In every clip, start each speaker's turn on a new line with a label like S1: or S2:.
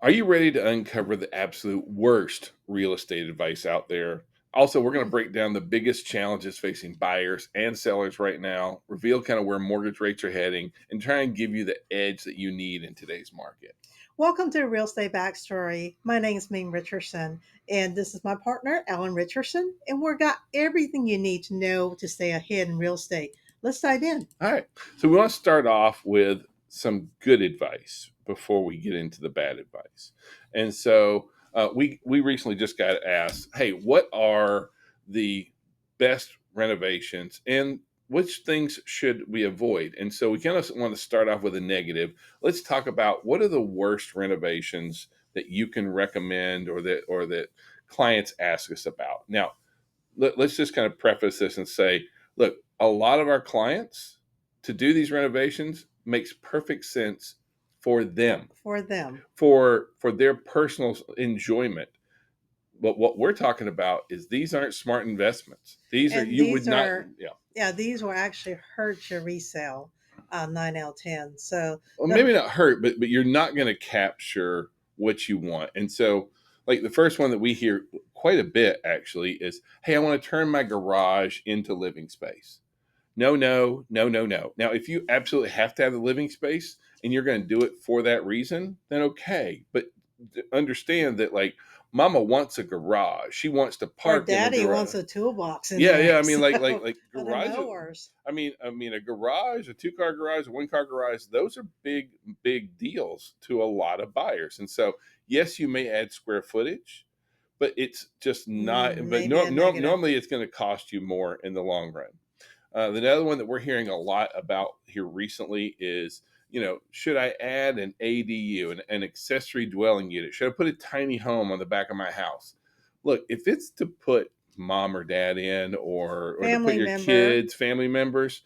S1: Are you ready to uncover the absolute worst real estate advice out there? Also, we're going to break down the biggest challenges facing buyers and sellers right now, reveal kind of where mortgage rates are heading, and try and give you the edge that you need in today's market.
S2: Welcome to Real Estate Backstory. My name is Ming Richardson, and this is my partner, Alan Richardson, and we've got everything you need to know to stay ahead in real estate. Let's dive in.
S1: All right. So, we want to start off with some good advice before we get into the bad advice. And so, we recently just got asked, hey, what are the best renovations and which things should we avoid? And so, we kind of want to start off with a negative. Let's talk about what are the worst renovations that you can recommend or that clients ask us about. Now, let's just kind of preface this and say, look, a lot of our clients to do these renovations makes perfect sense for them,
S2: For them.
S1: for their personal enjoyment. But what we're talking about is these aren't smart investments. These are
S2: And
S1: you would
S2: these
S1: not,
S2: are,
S1: yeah.
S2: yeah, these will actually hurt your resale 9 out of 10. So,
S1: Well,
S2: the
S1: maybe not hurt, but you're not going to capture what you want. And so, like the first one that we hear quite a bit actually is, "Hey, I want to turn my garage into living space." No, no, no, no, no. Now, if you absolutely have to have the living space and you're going to do it for that reason, then okay. But understand that, like, mama wants a garage. She wants to
S2: or
S1: park in the
S2: daddy wants
S1: garage.
S2: a toolbox in
S1: Yeah,
S2: there.
S1: yeah. I mean,
S2: So,
S1: like
S2: or the
S1: garage.
S2: mowers.
S1: I mean, a garage, a two-car garage, a one-car garage. Those are big, big deals to a lot of buyers. And so, yes, you may add square footage, but it's just not. But
S2: Maybe a negative.
S1: normally, it's going to cost you more in the long run. The other one that we're hearing a lot about here recently is, should I add an ADU, an accessory dwelling unit? Should I put a tiny home on the back of my house? Look, if it's to put mom or dad in, or to put
S2: Family
S1: your
S2: member.
S1: kids, family members,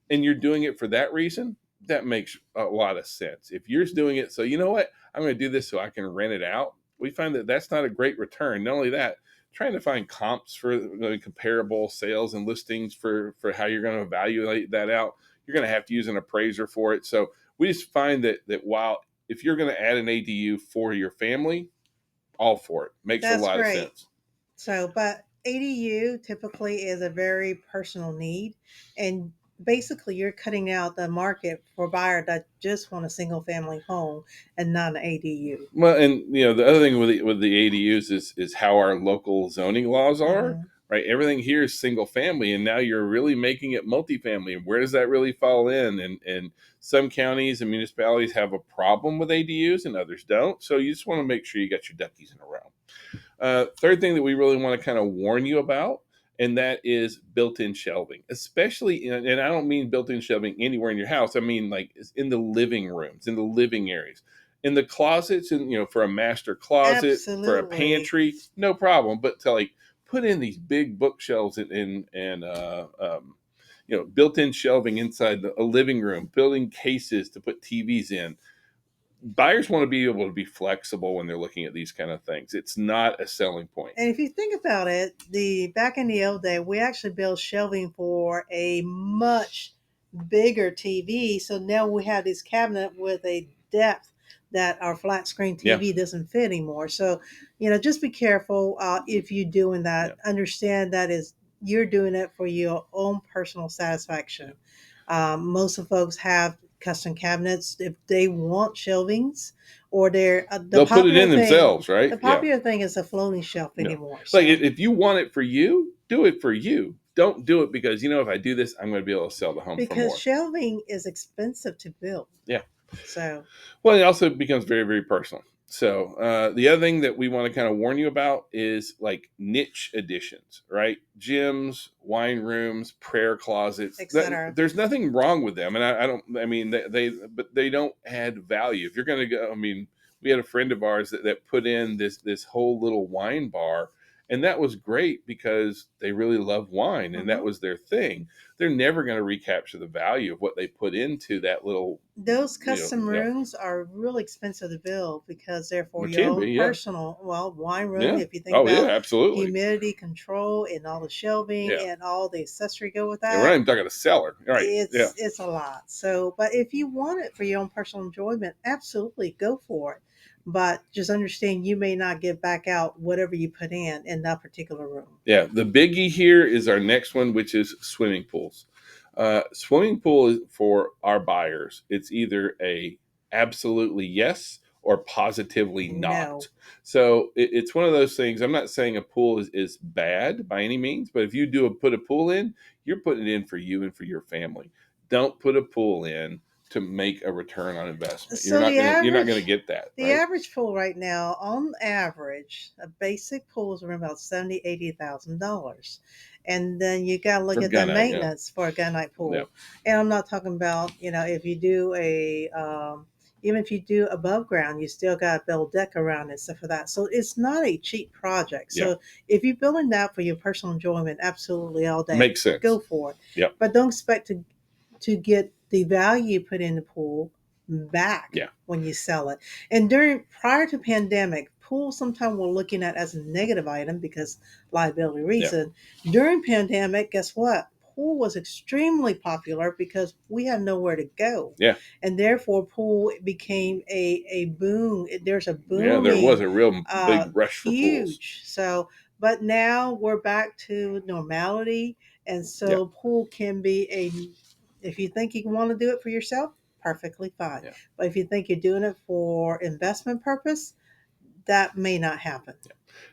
S1: and you're doing it for that reason, that makes a lot of sense. If you're just doing it so, you know what, I'm going to do this so I can rent it out, we find that that's not a great return. Not only that, trying to find comps for comparable sales and listings for how you're going to evaluate that out, you're going to have to use an appraiser for it. So we just find that while if you're going to add an ADU for your family, all for it, makes a
S2: That's
S1: lot of
S2: great.
S1: sense.
S2: So, but ADU typically is a very personal need. And basically, you're cutting out the market for buyer that just want a single family home and not an ADU.
S1: Well, and the other thing with the ADUs is how our local zoning laws are.
S2: Hmm.
S1: Right, everything here is single family, and now you're really making it multifamily. And where does that really fall in? And some counties and municipalities have a problem with ADUs, and others don't. So you just want to make sure you got your duckies in a row. Third thing that we really want to kind of warn you about, and that is built-in shelving, especially and I don't mean built-in shelving anywhere in your house. I mean like in the living rooms, in the living areas, in the closets, and for a master closet, for a
S2: Absolutely.
S1: pantry, no problem. But to like put in these big bookshelves and built-in shelving inside a living room, building cases to put TVs in. Buyers want to be able to be flexible when they're looking at these kind of things. It's not a selling point.
S2: And if you think about it, the back in the old day, we actually built shelving for a much bigger TV. So now we have this cabinet with a depth that our flat screen
S1: Yeah,
S2: TV doesn't fit anymore. So, just be careful if you're doing
S1: yeah,
S2: that. Understand that is you're doing it for your own personal
S1: yeah.
S2: satisfaction. Most of folks have custom cabinets if they want shelvings, or they're
S1: They'll put it in themselves,
S2: the
S1: right? Yeah,
S2: popular thing is a floating shelf
S1: yeah.
S2: anymore.
S1: Like
S2: So
S1: if you want it for you, do it for you. Don't do it because if I do this, I'm going to be able to sell the home for
S2: because
S1: more.
S2: shelving is expensive to build.
S1: Yeah.
S2: So
S1: Well, it also becomes very, very personal. So the other thing that we want to kind of warn you about is like niche additions, right? Gyms, wine rooms, prayer closets.
S2: etc.
S1: There's nothing wrong with them, and I don't. I mean, but they don't add value. If you're going to go, I mean, we had a friend of ours that put in this whole little wine bar, and that was great because they really love wine, and that
S2: Hmm.
S1: was their thing. They're never going to recapture the value of what they put into that little,
S2: Those custom
S1: yeah.
S2: rooms are really expensive to build because they're for
S1: It
S2: your
S1: can
S2: own
S1: be, yeah.
S2: personal, well, wine room.
S1: Yeah.
S2: If you think
S1: Oh, yeah,
S2: about
S1: absolutely.
S2: humidity control and all the shelving
S1: Yeah.
S2: and all the accessory go with
S1: Yeah, we're not
S2: that,
S1: even talking a cellar. Right. Yeah.
S2: it's a lot. So, but if you want it for your own personal enjoyment, absolutely go for it. but just understand you may not get back out whatever you put in that particular room.
S1: Yeah, the biggie here is our next one, which is swimming pools. Swimming pool is for our buyers. It's either a absolutely yes or positively
S2: No.
S1: not. So it's one of those things. I'm not saying a pool is bad by any means, but if you put a pool in, you're putting it in for you and for your family. Don't put a pool in to make a return on investment.
S2: So
S1: You're not gonna get that,
S2: the
S1: right?
S2: average pool right now, on average, a basic pool is around about $70,000, $80,000, and then you got to look
S1: For
S2: at the
S1: gunite, yeah,
S2: maintenance for a gunite
S1: yeah,
S2: pool. And I'm not talking about if you do even if you do above ground, you still got to build deck around it, stuff for that. So it's not a cheap project.
S1: yeah.
S2: So if you're building that for your personal enjoyment, absolutely all day,
S1: Makes sense.
S2: go for it.
S1: Yep.
S2: But don't expect to get the value you put in the pool back
S1: Yeah.
S2: when you sell it. And during prior to pandemic, pools sometimes we're looking at as a negative item because liability
S1: Yeah.
S2: reason. During pandemic, guess what? Pool was extremely popular because we had nowhere to go.
S1: Yeah.
S2: And therefore pool became a boom. There's a
S1: Yeah. There was
S2: booming
S1: a real big rush for pools.
S2: huge. So but now we're back to normality, and
S1: Yeah.
S2: so pool can be a, if you think you want to do it for yourself, perfectly fine.
S1: Yeah.
S2: But if you think you're doing it for investment purpose, that may not happen.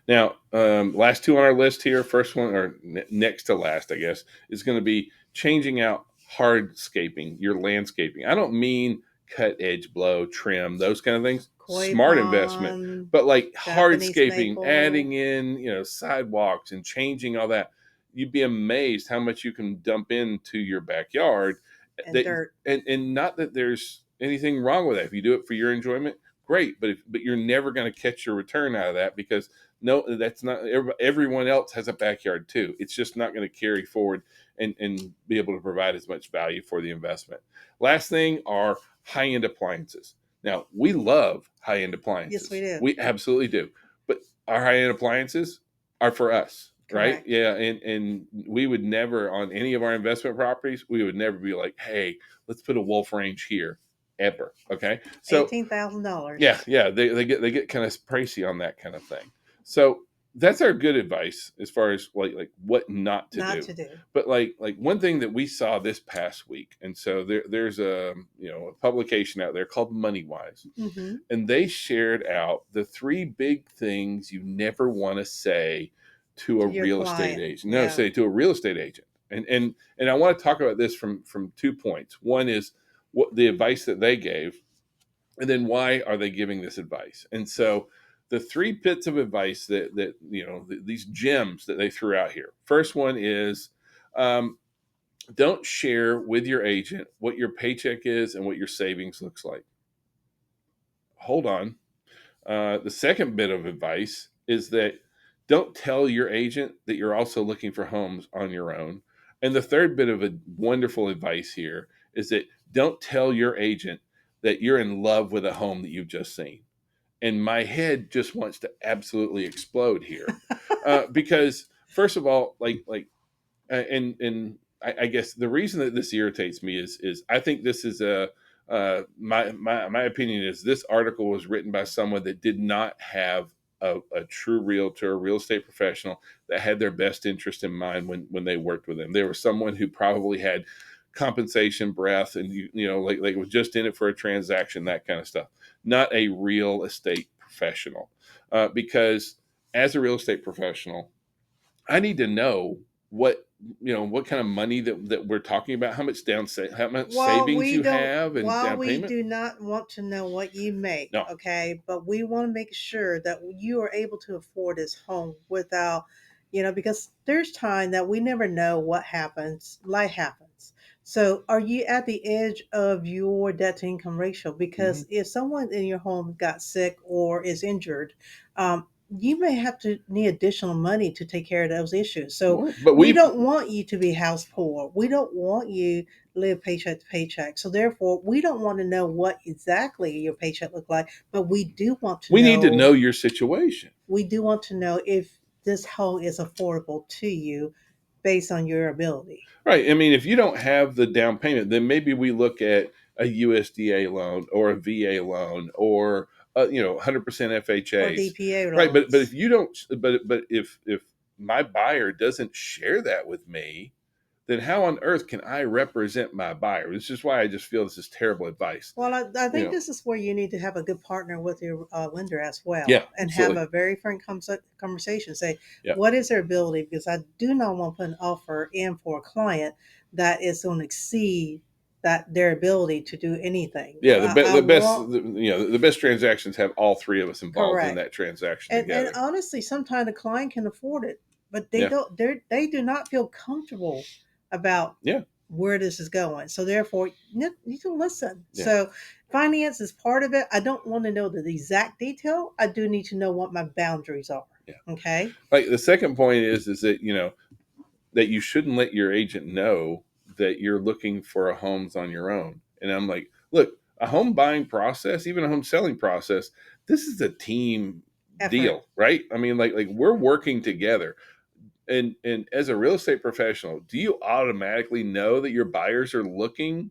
S1: Now, last two on our list here. First one, or next to last, I guess, is going to be changing out hardscaping, your landscaping. I don't mean cut, edge, blow, trim, those kind of things.
S2: Koi
S1: Smart investment,
S2: pond,
S1: but like
S2: Japanese
S1: hardscaping,
S2: maple,
S1: adding in sidewalks and changing all that. You'd be amazed how much you can dump into your backyard.
S2: and
S1: That
S2: dirt.
S1: and not that there's anything wrong with that. If you do it for your enjoyment, great. But you're never going to catch your return out of that because no, that's not. Everyone else has a backyard too. It's just not going to carry forward and be able to provide as much value for the investment. Last thing are high end appliances. Now we love high end
S2: Yes, we
S1: appliances.
S2: do.
S1: We absolutely do. But our high end appliances are for us, right?
S2: Correct.
S1: Yeah, and we would never on any of our investment properties, we would never be like, hey, let's put a wolf range here ever. Okay, so yeah,
S2: $18,000.
S1: yeah, they get kind of pricey on that kind of thing. So that's our good advice as far as like what not to
S2: Not
S1: do.
S2: to do.
S1: But like one thing that we saw this past week, and so there's a publication out there called MoneyWise,
S2: Mm-hmm.
S1: and they shared out the three big things you never want to say to a
S2: To your
S1: real estate
S2: client.
S1: agent. No,
S2: Yeah.
S1: say to a real estate agent. And I want to talk about this from 2 points. One is what the advice that they gave, and then why are they giving this advice? And so the three bits of advice that these gems that they threw out here. First one is um, don't share with your agent what your paycheck is and what your savings looks like. Hold on. The second bit of advice is that don't tell your agent that you're also looking for homes on your own. And the third bit of wonderful advice here is that don't tell your agent that you're in love with a home that you've just seen. And my head just wants to absolutely explode here, because first of all, and I guess the reason that this irritates me is I think this is my opinion is this article was written by someone that did not have a true realtor, a real estate professional that had their best interest in mind when they worked with them. There was someone who probably had compensation breath and like was just in it for a transaction, that kind of stuff. Not a real estate professional, because as a real estate professional I need to know what kind of money that we're talking about, how much savings you have and
S2: While
S1: down
S2: we
S1: payment.
S2: do not want to know what you make,
S1: No.
S2: okay, but we want to make sure that you are able to afford this home without, because there's time that we never know what happens, life happens. So are you at the edge of your debt to income ratio?
S1: Hmm.
S2: Because if someone in your home got sick or is injured, you may have to need additional money to take care of those issues. So
S1: But
S2: we
S1: we
S2: don't want you to be house poor. We don't want you live paycheck to paycheck. So therefore, we don't want to know what exactly your paycheck look like, but
S1: we need to know your situation.
S2: we do want to know if this home is affordable to you based on your ability.
S1: Right. I mean, if you don't have the down payment, then maybe we look at a USDA loan or a VA loan or 100%
S2: or
S1: FHAs,
S2: DPA
S1: right? But if
S2: loans.
S1: you don't, but if my buyer doesn't share that with me, then how on earth can I represent my buyer? This is why I just feel this is terrible advice.
S2: Well, I
S1: You
S2: think
S1: know,
S2: this is where you need to have a good partner with your lender as
S1: yeah,
S2: well, and have
S1: absolutely,
S2: a very frank conversation. Say,
S1: yeah,
S2: what is their ability? Because I do not want to put an offer in for a client that is going to exceed that their ability to do anything.
S1: yeah.
S2: I
S1: The best,
S2: want
S1: the best transactions have all three of us involved in
S2: correct.
S1: that transaction
S2: And
S1: together.
S2: honestly, sometimes the client can afford it, but they
S1: Yeah,
S2: don't. They do not feel comfortable about
S1: yeah,
S2: where this is going. So therefore, you can listen.
S1: yeah,
S2: So finance is part of it. I don't want to know the exact detail. I do need to know what my boundaries are.
S1: yeah.
S2: Okay.
S1: Like the second point is that that you shouldn't let your agent know that you're looking for a homes on your own. And I'm like, look, a home buying process, even a home selling process, this is a team
S2: Effort.
S1: deal, right? I mean, like we're working together. And as a real estate professional, do you automatically know that your buyers are looking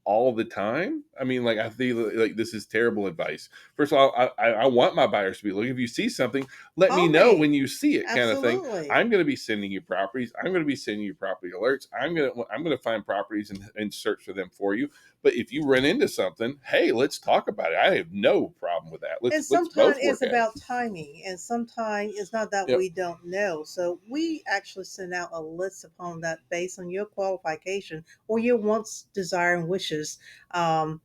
S1: all the time? I mean, like I feel like this is terrible advice. First of all, I want my buyers to be looking. If you see something, let me
S2: Call
S1: know when
S2: me.
S1: you see it, kind of thing.
S2: Absolutely.
S1: I'm going to be sending you properties. I'm going to be sending you property alerts. I'm going to find properties and search for them for you. But if you run into something, hey, let's talk about it. I have no problem with that.
S2: And
S1: Let's
S2: sometimes
S1: both
S2: it's
S1: work at it.
S2: about timing, and sometimes it's not that
S1: Yep.
S2: we don't know. So we actually send out a list upon that based on your qualification or your wants, desire, and wishes. Um,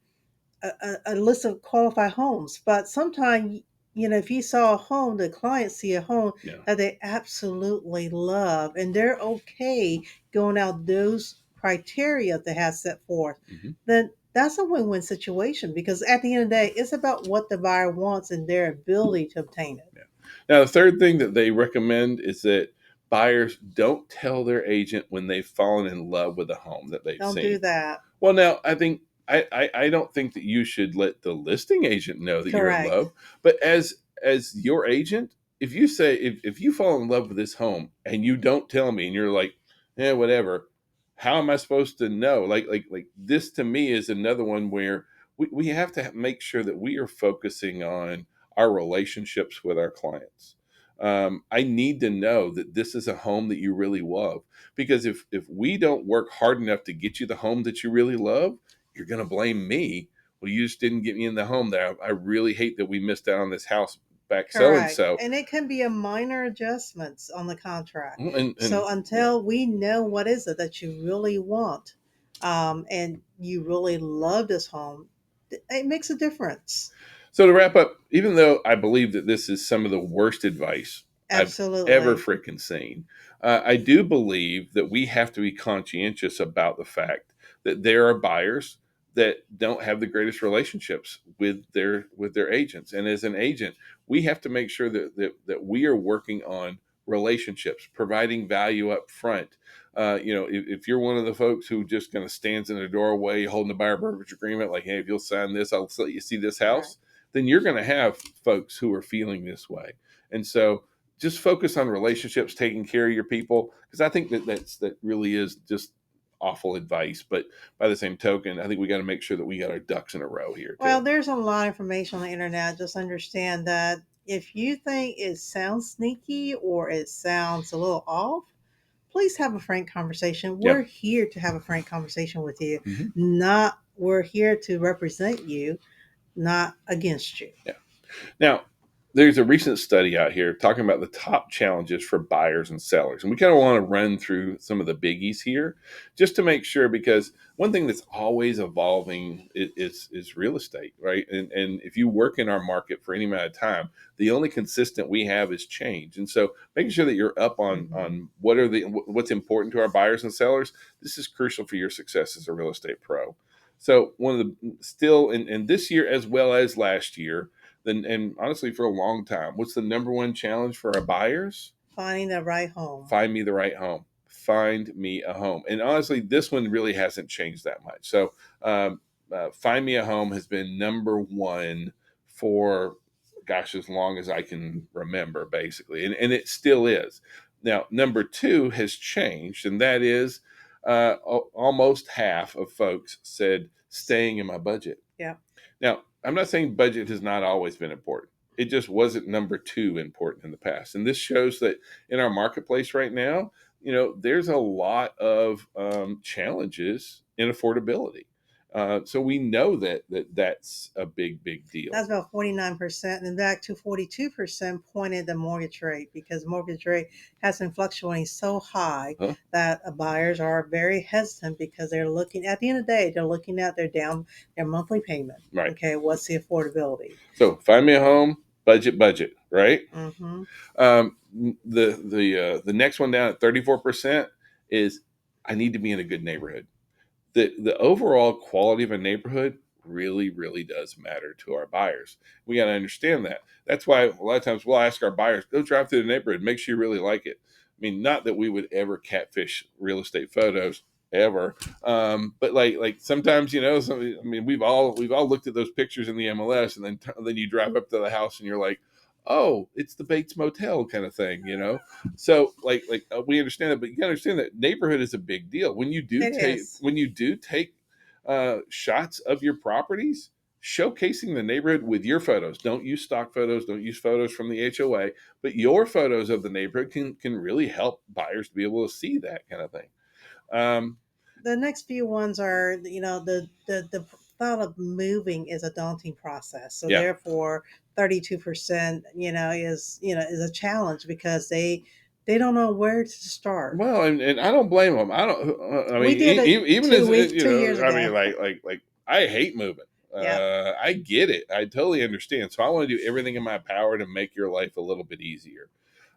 S2: a list of qualified homes. But sometimes, if you saw a home, the clients see a home
S1: Yeah.
S2: that they absolutely love, and they're okay going out those criteria that has set forth,
S1: Hmm.
S2: then that's a win-win situation because at the end of the day, it's about what the buyer wants and their ability to obtain it.
S1: Yeah. Now, the third thing that they recommend is that buyers don't tell their agent when they've fallen in love with a home that they've
S2: Don't do
S1: seen.
S2: that.
S1: Well, now I think I don't think that you should let the listing agent know that you're in
S2: Correct.
S1: love, but as your agent, if you say if you fall in love with this home and you don't tell me and you're like, yeah, whatever, how am I supposed to know? Like this to me is another one where we have to make sure that we are focusing on our relationships with our clients. I need to know that this is a home that you really love, because if we don't work hard enough to get you the home that you really love, you're going to blame me. Well, you just didn't get me in the home that I really hate that we missed out on this house back so and
S2: Correct.
S1: so.
S2: And it can be a minor adjustments on the contract.
S1: And
S2: So
S1: yeah.
S2: until we know what is it that you really want, and you really love this home, it makes a difference.
S1: So to wrap up, even though I believe that this is some of the worst advice I've ever
S2: Absolutely.
S1: freaking seen, I do believe that we have to be conscientious about the fact that there are buyers that don't have the greatest relationships with their agents, and as an agent, we have to make sure that we are working on relationships, providing value up front. If you're one of the folks who just kind of stands in the doorway holding the buyer brokerage agreement, like, hey, if you'll sign this, I'll let you see this
S2: Right.
S1: house, then you're going to have folks who are feeling this way. And so just focus on relationships, taking care of your people, because I think that really is just awful advice. But by the same token, I think we got to make sure that we got our ducks in a row here
S2: Well,
S1: too.
S2: there's a lot of information on the internet. Just understand that if you think it sounds sneaky or it sounds a little off, please have a frank conversation.
S1: Yeah.
S2: We're here to have a frank conversation with you.
S1: Hmm.
S2: Not we're here to represent you, not against you.
S1: Yeah. Now, there's a recent study out here talking about the top challenges for buyers and sellers. And we kind of want to run through some of the biggies here just to make sure, because one thing that's always evolving is real estate, right? And if you work in our market for any amount of time, the only consistent we have is change. And so making sure that you're up on
S2: Mhm.
S1: on what's important to our buyers and sellers, this is crucial for your success as a real estate pro. So one of the still in this year as well as last year, then, and honestly for a long time, what's the number one challenge for our buyers?
S2: Finding the right home.
S1: Find me the right home. Find me a home. And honestly, this one really hasn't changed that much. So find me a home has been number one for, gosh, as long as I can remember, basically, and it still is. Now number two has changed, and that is almost half of folks said staying in my budget.
S2: Yeah.
S1: Now, I'm not saying budget has not always been important. It just wasn't number two important in the past. And this shows that in our marketplace right now, there's a lot of challenges in affordability. So we know that's a big deal.
S2: That's about 49%. And back to 42% pointed the mortgage rate because mortgage rate has been fluctuating so high
S1: Huh?
S2: that buyers are very hesitant because they're looking, at the end of the day, they're looking at their monthly payment.
S1: Right.
S2: Okay, what's the affordability?
S1: So find me a home, budget, right?
S2: Mm-hmm.
S1: The next one down at 34% is I need to be in a good neighborhood. The overall quality of a neighborhood really does matter to our buyers. We got to understand that. That's why a lot of times we'll ask our buyers, go drive through the neighborhood, make sure you really like it. I mean, not that we would ever catfish real estate photos ever, but like sometimes I mean, we've all looked at those pictures in the MLS, and then you drive up to the house and you're like, oh, it's the Bates Motel kind of thing. So we understand it, but you got to understand that neighborhood is a big deal.
S2: It is.
S1: When you do take shots of your properties, showcasing the neighborhood with your photos. Don't use stock photos. Don't use photos from the HOA, but your photos of the neighborhood can really help buyers to be able to see that kind of thing. Um,
S2: The next few ones are, the thought of moving is a daunting process. So
S1: yeah.
S2: therefore, 32%, is a challenge because they don't know where to start.
S1: Well, and I don't blame them. I don't. I
S2: We
S1: mean,
S2: did it
S1: even
S2: two
S1: as
S2: weeks, 2 years
S1: I mean,
S2: ago.
S1: like I hate moving.
S2: Yep.
S1: I get it. I totally understand. So I want to do everything in my power to make your life a little bit easier.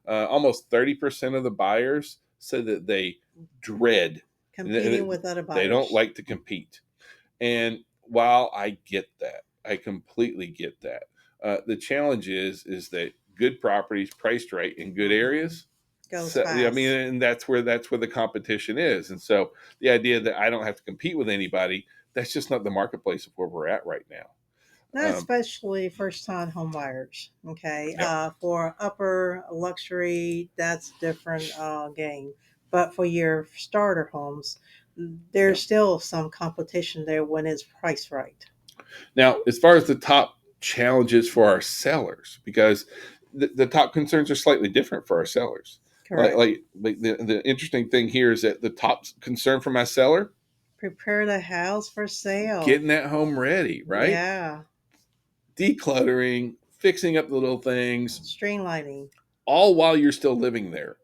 S1: Almost 30% of the buyers said that they dread.
S2: Competing with other
S1: They don't
S2: buyers.
S1: like to compete. And while I get that, I completely get that. The challenge is that good properties priced right in good
S2: Hmm.
S1: areas.
S2: Goes
S1: So, I mean,
S2: fast.
S1: and that's where the competition is. And so the idea that I don't have to compete with anybody, that's just not the marketplace of where we're at right now.
S2: Not especially first time home buyers. Okay.
S1: Yeah.
S2: For upper luxury, that's different game. But for your starter homes,
S1: Yeah.
S2: there's still some competition there when it's priced right.
S1: Now, as far as the top challenges for our sellers, because the top concerns are slightly different for our sellers. Like,
S2: Correct.
S1: like, like the interesting thing here is that the top concern for my seller,
S2: Prepare the house for sale.
S1: getting that home ready, right?
S2: Yeah.
S1: Decluttering, fixing up the little things,
S2: Streamlining.
S1: all while you're still living there,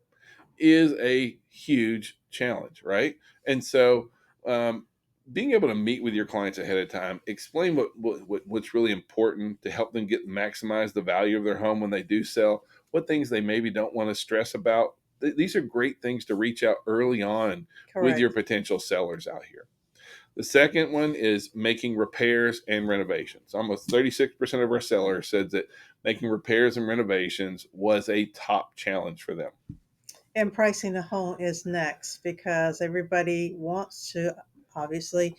S1: is a huge challenge, right? And so, um, being able to meet with your clients ahead of time, explain what's really important to help them maximize the value of their home when they do sell, what things they maybe don't want to stress about. These are great things to reach out early on with your
S2: Correct.
S1: potential sellers out here. The second one is making repairs and renovations. Almost 36% of our sellers said that making repairs and renovations was a top challenge for them.
S2: And pricing the home is next because everybody wants to obviously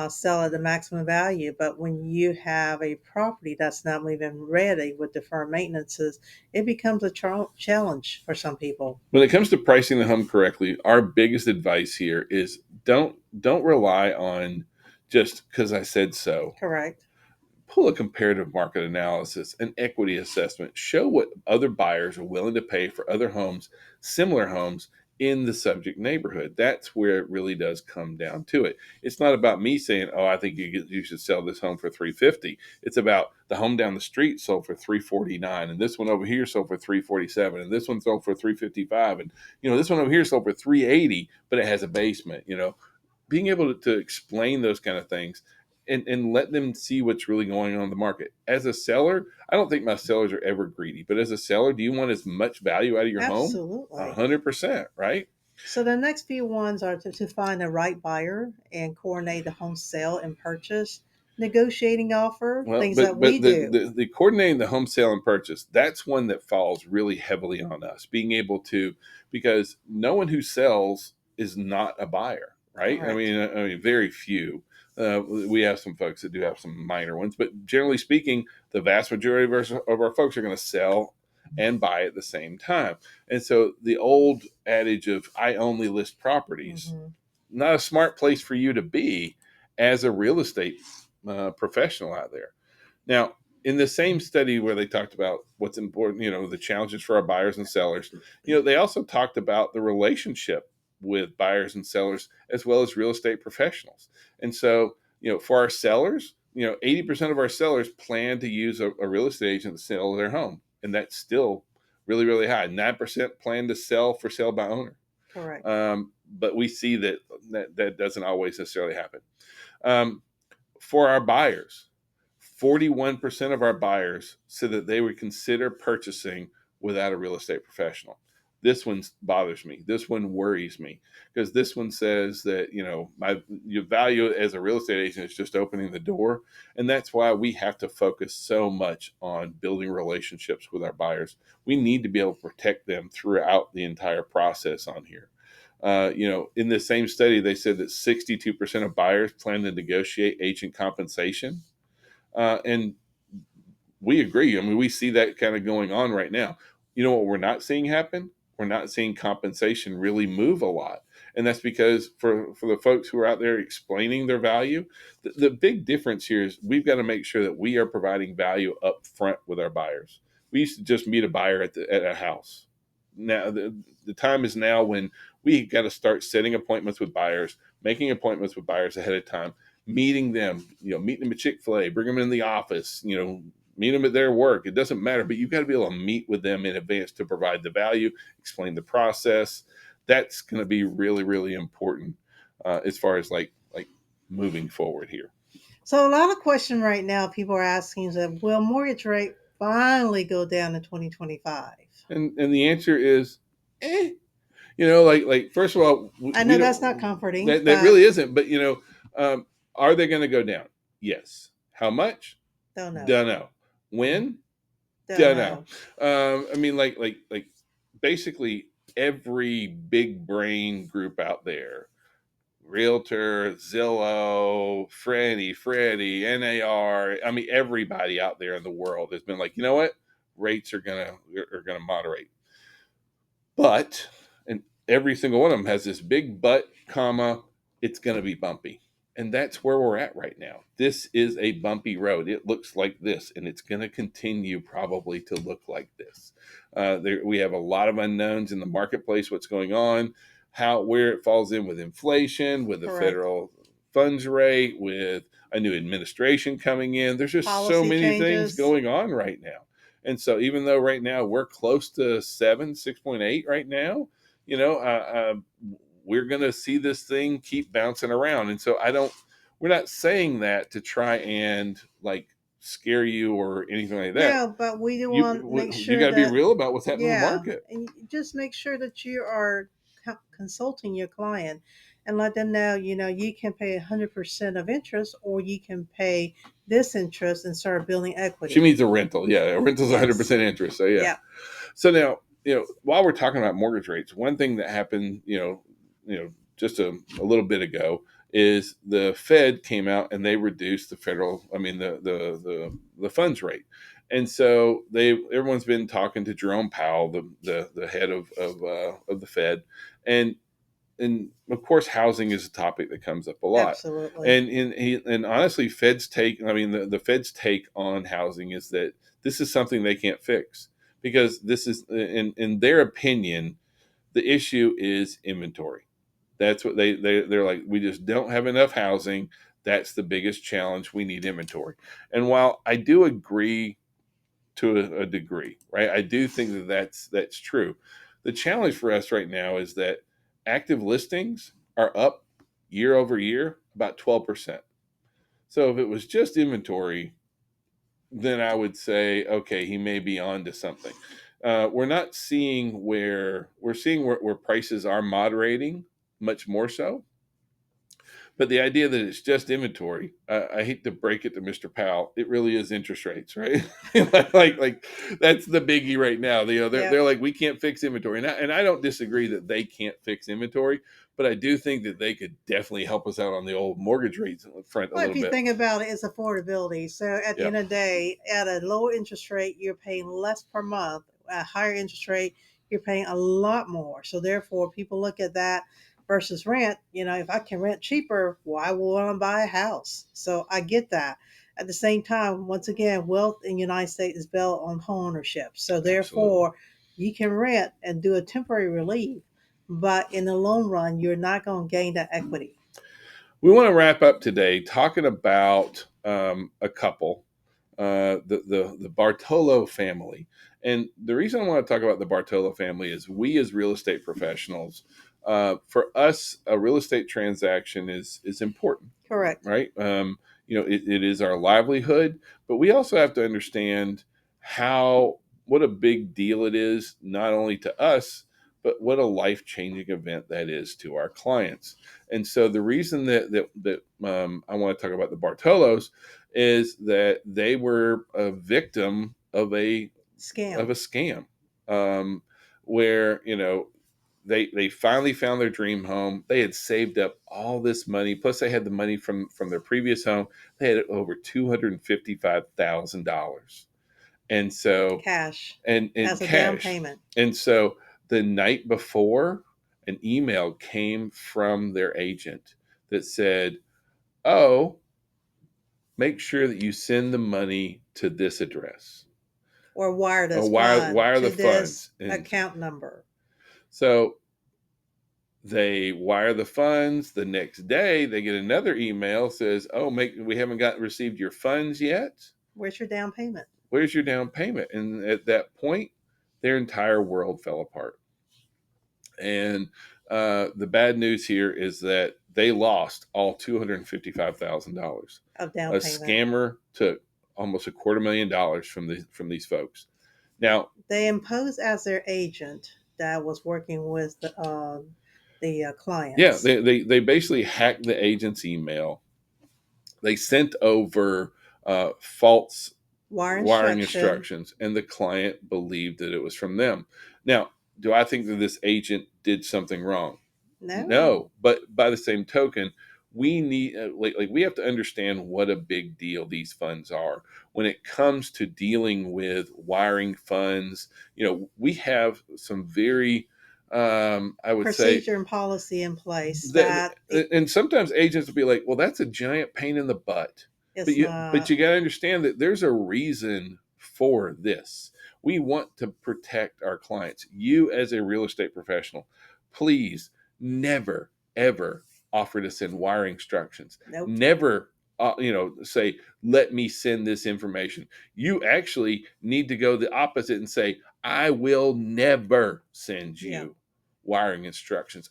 S2: sell at the maximum value. But when you have a property that's not even ready with deferred maintenances, it becomes a challenge for some people.
S1: When it comes to pricing the home correctly, our biggest advice here is don't rely on just because I said so.
S2: Correct.
S1: Pull a comparative market analysis, an equity assessment, show what other buyers are willing to pay for other homes, similar homes in the subject neighborhood. That's where it really does come down to it. It's not about me saying, "Oh, I think you should sell this home for 350." It's about the home down the street sold for 349, and this one over here sold for 347, and this one sold for 355, and this one over here sold for 380, but it has a basement. Being able to explain those kind of things and let them see what's really going on in the market. As a seller, I don't think my sellers are ever greedy, but as a seller, do you want as much value out of your home?
S2: Absolutely.
S1: 100%, right?
S2: So the next few ones are to find the right buyer and coordinate the home sale and purchase, negotiating offer,
S1: Well,
S2: things that
S1: but
S2: we
S1: the,
S2: do.
S1: the the coordinating the home sale and purchase, that's one that falls really heavily on us. Being able to, because no one who sells is not a buyer, right? I
S2: Correct.
S1: mean, very few. We have some folks that do have some minor ones, but generally speaking, the vast majority of our folks are going to sell and buy at the same time. And so the old adage of "I only list properties,"
S2: Hmm.
S1: not a smart place for you to be as a real estate professional out there. Now, in the same study where they talked about what's important, the challenges for our buyers and sellers, they also talked about the relationship with buyers and sellers as well as real estate professionals. And so, for our sellers, 80% of our sellers plan to use a real estate agent to sell their home. And that's still really, really high. 9% plan to sell for sale by owner.
S2: Correct.
S1: But we see that doesn't always necessarily happen. Um, for our buyers, 41% of our buyers said that they would consider purchasing without a real estate professional. This one bothers me. This one worries me because this one says that, your value as a real estate agent is just opening the door. And that's why we have to focus so much on building relationships with our buyers. We need to be able to protect them throughout the entire process on here. In the same study, they said that 62% of buyers plan to negotiate agent compensation. And we agree. I mean, we see that kind of going on right now. You know what we're not seeing happen? We're not seeing compensation really move a lot. And that's because for the folks who are out there explaining their value, the big difference here is we've got to make sure that we are providing value up front with our buyers. We used to just meet a buyer at a house. Now, the time is now when we got to start setting appointments with buyers, making appointments with buyers ahead of time, meeting them, meeting them at Chick-fil-A, bring them in the office, meet them at their work. It doesn't matter, but you've got to be able to meet with them in advance to provide the value, explain the process. That's going to be really, really important as far as like moving forward here.
S2: So a lot of question right now, people are asking is that will mortgage rate finally go down in 2025?
S1: And the answer is, eh. Like first of all,
S2: I
S1: we
S2: know that's not
S1: don't.
S2: comforting,
S1: That
S2: but
S1: really isn't. But are they going to go down? Yes. How much?
S2: don't know.
S1: Don't know. When?
S2: Don't
S1: Don't know.
S2: know.
S1: I mean, like basically every big brain group out there, Realtor, Zillow, Freddie, NAR. I mean, everybody out there in the world has been like, you know what? Rates are gonna moderate. But, and every single one of them has this big but, comma, it's going to be bumpy. And that's where we're at right now. This is a bumpy road. It looks like this, and it's going to continue probably to look like this. We have a lot of unknowns in the marketplace. What's going on? Where it falls in with inflation, with the
S2: Correct.
S1: federal funds rate, with a new administration coming in. There's just so
S2: Policy
S1: many things
S2: changes.
S1: going on right now. And so even though right now we're close to 6.8 right now, you know, uh, uh, we're going to see this thing keep bouncing around. And so we're not saying that to try and like scare you or anything like that.
S2: Yeah, but we do want to make
S1: You
S2: sure
S1: got to be
S2: that,
S1: real about what's happening in the
S2: yeah,
S1: market.
S2: and just make sure that you are consulting your client and let them know, you can pay 100% of interest or you can pay this interest and start building
S1: She
S2: equity.
S1: means a rental. Yeah. A rental's
S2: Yes.
S1: 100% interest. So yeah.
S2: Yeah.
S1: So now, while we're talking about mortgage rates, one thing that happened, just a little bit ago is the Fed came out and they reduced the funds rate. And so everyone's been talking to Jerome Powell, the head of the Fed, and of course housing is a topic that comes up a lot.
S2: Absolutely.
S1: And honestly, the Fed's take on housing is that this is something they can't fix because this is in their opinion the issue is inventory. That's what they're like. We just don't have enough housing. That's the biggest challenge. We need inventory. And while I do agree to a degree, right, I do think that that's true. The challenge for us right now is that active listings are up year over year about 12%. So if it was just inventory, then I would say, okay, he may be on to something. We're not seeing we're seeing where prices are moderating much more so. But the idea that it's just inventory, I hate to break it to Mr. Powell, it really is interest rates, right? like that's the biggie right now.
S2: Yeah.
S1: They're like we can't fix inventory, and I don't disagree that they can't fix inventory, but I do think that they could definitely help us out on the old mortgage rates front a
S2: Well, if
S1: little
S2: you
S1: bit.
S2: think about it, it's affordability. So at the
S1: Yeah.
S2: end of the day, at a lower interest rate, you're paying less per month. At a higher interest rate, you're paying a lot more. So therefore, people look at that versus rent. If I can rent cheaper, why would I buy a house? So I get that. At the same time, once again, wealth in the United States is built on home ownership. So
S1: Absolutely.
S2: therefore, you can rent and do a temporary relief, but in the long run, you're not going to gain that equity.
S1: We want to wrap up today talking about a couple, the Bartolo family. And the reason I want to talk about the Bartolo family is we as real estate professionals, for us, a real estate transaction is important,
S2: Correct.
S1: right? It is our livelihood, but we also have to understand how what a big deal it is, not only to us, but what a life changing event that is to our clients. And so the reason that I want to talk about the Bartolos is that they were a victim of
S2: Scam.
S1: a scam, um, where they finally found their dream home. They had saved up all this money, plus they had the money from their previous home. They had over $255,000, and so
S2: Cash
S1: and in
S2: as a down
S1: cash.
S2: payment.
S1: And so the night before, an email came from their agent that said, "Oh, make sure that you send the money to this address,
S2: Or wire
S1: or
S2: this fund
S1: wire the
S2: to this
S1: funds." And
S2: account number.
S1: so they wire the funds. The next day, they get another email says, "Oh, make we haven't got received your funds yet.
S2: Where's your down payment?
S1: Where's your down payment?" And at that point, their entire world fell apart. And the bad news here is that they lost all $255,000.
S2: Of
S1: A
S2: down payment.
S1: scammer took almost $250,000 from these folks. Now,
S2: They imposed as their agent that was working with the
S1: yeah,
S2: clients.
S1: they basically hacked the agent's email. They sent over false
S2: Wire
S1: wiring
S2: instruction.
S1: instructions, and the client believed that it was from them. Now, do I think that this agent did something wrong?
S2: No.
S1: No, but by the same token, we need like we have to understand what a big deal these funds are when it comes to dealing with wiring funds. We have some very, I would say,
S2: Procedure and policy in place
S1: that,
S2: that it,
S1: and sometimes agents will be like, "Well, that's a giant pain in the butt," but
S2: it's
S1: you
S2: not.
S1: got to understand that there's a reason for this. We want to protect our clients. You, as a real estate professional, please never ever offer to send wire instructions.
S2: Nope.
S1: Never. Say, let me send this information. You actually need to go the opposite and say, I will never send
S2: Yeah.
S1: you wiring instructions.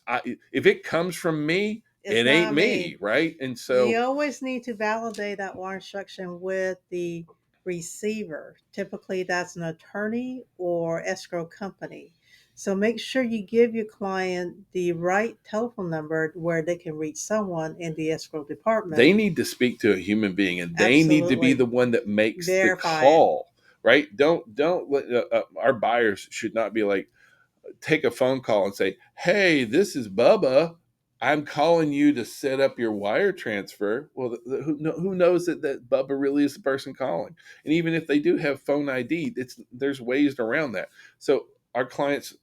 S1: If it comes from me,
S2: It's
S1: it ain't
S2: not
S1: me,
S2: me.
S1: right? And
S2: You
S1: so
S2: always need to validate that wire instruction with the receiver. Typically, that's an attorney or escrow company. So make sure you give your client the right telephone number where they can reach someone in the escrow department.
S1: they need to speak to a human being, and they need to be
S2: Absolutely.
S1: the one that makes the
S2: Verify it.
S1: call, right? Don't let our buyers should not be like, take a phone call and say, "Hey, this is Bubba. I'm calling you to set up your wire transfer." Well, who knows that Bubba really is the person calling? And even if they do have phone ID, there's ways around that. So our clients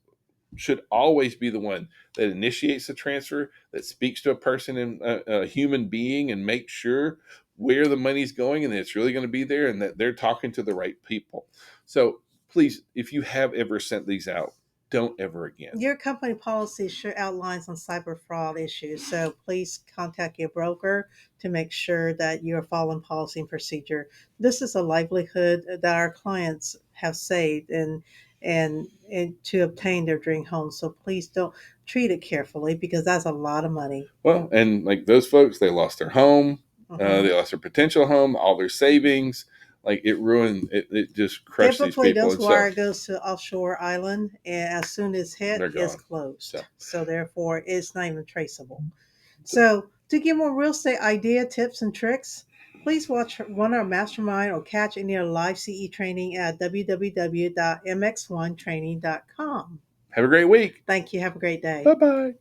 S1: should always be the one that initiates the transfer, that speaks to a person and a human being, and makes sure where the money's going and that it's really going to be there and that they're talking to the right people. So please, if you have ever sent these out, don't ever again.
S2: Your company policy sure outlines on cyber fraud issues, so please contact your broker to make sure that you're following policy and procedure. This is a livelihood that our clients have saved and to obtain their dream home. So please don't treat it carefully because that's a lot of money.
S1: Well, and like those folks, they lost their home,
S2: Mhm.
S1: they lost their potential home, all their savings. Like it ruined it, it just crushed these
S2: Typically,
S1: people.
S2: those
S1: And so
S2: wire goes to offshore island, and as soon as hit,
S1: they're
S2: it's
S1: gone. So
S2: closed. So therefore, it's not even traceable. So, to get more real estate idea, tips, and tricks, please watch one of our mastermind or catch any of our live CE training at www.mx1training.com.
S1: have a great week.
S2: Thank you. Have a great day.
S1: Bye bye.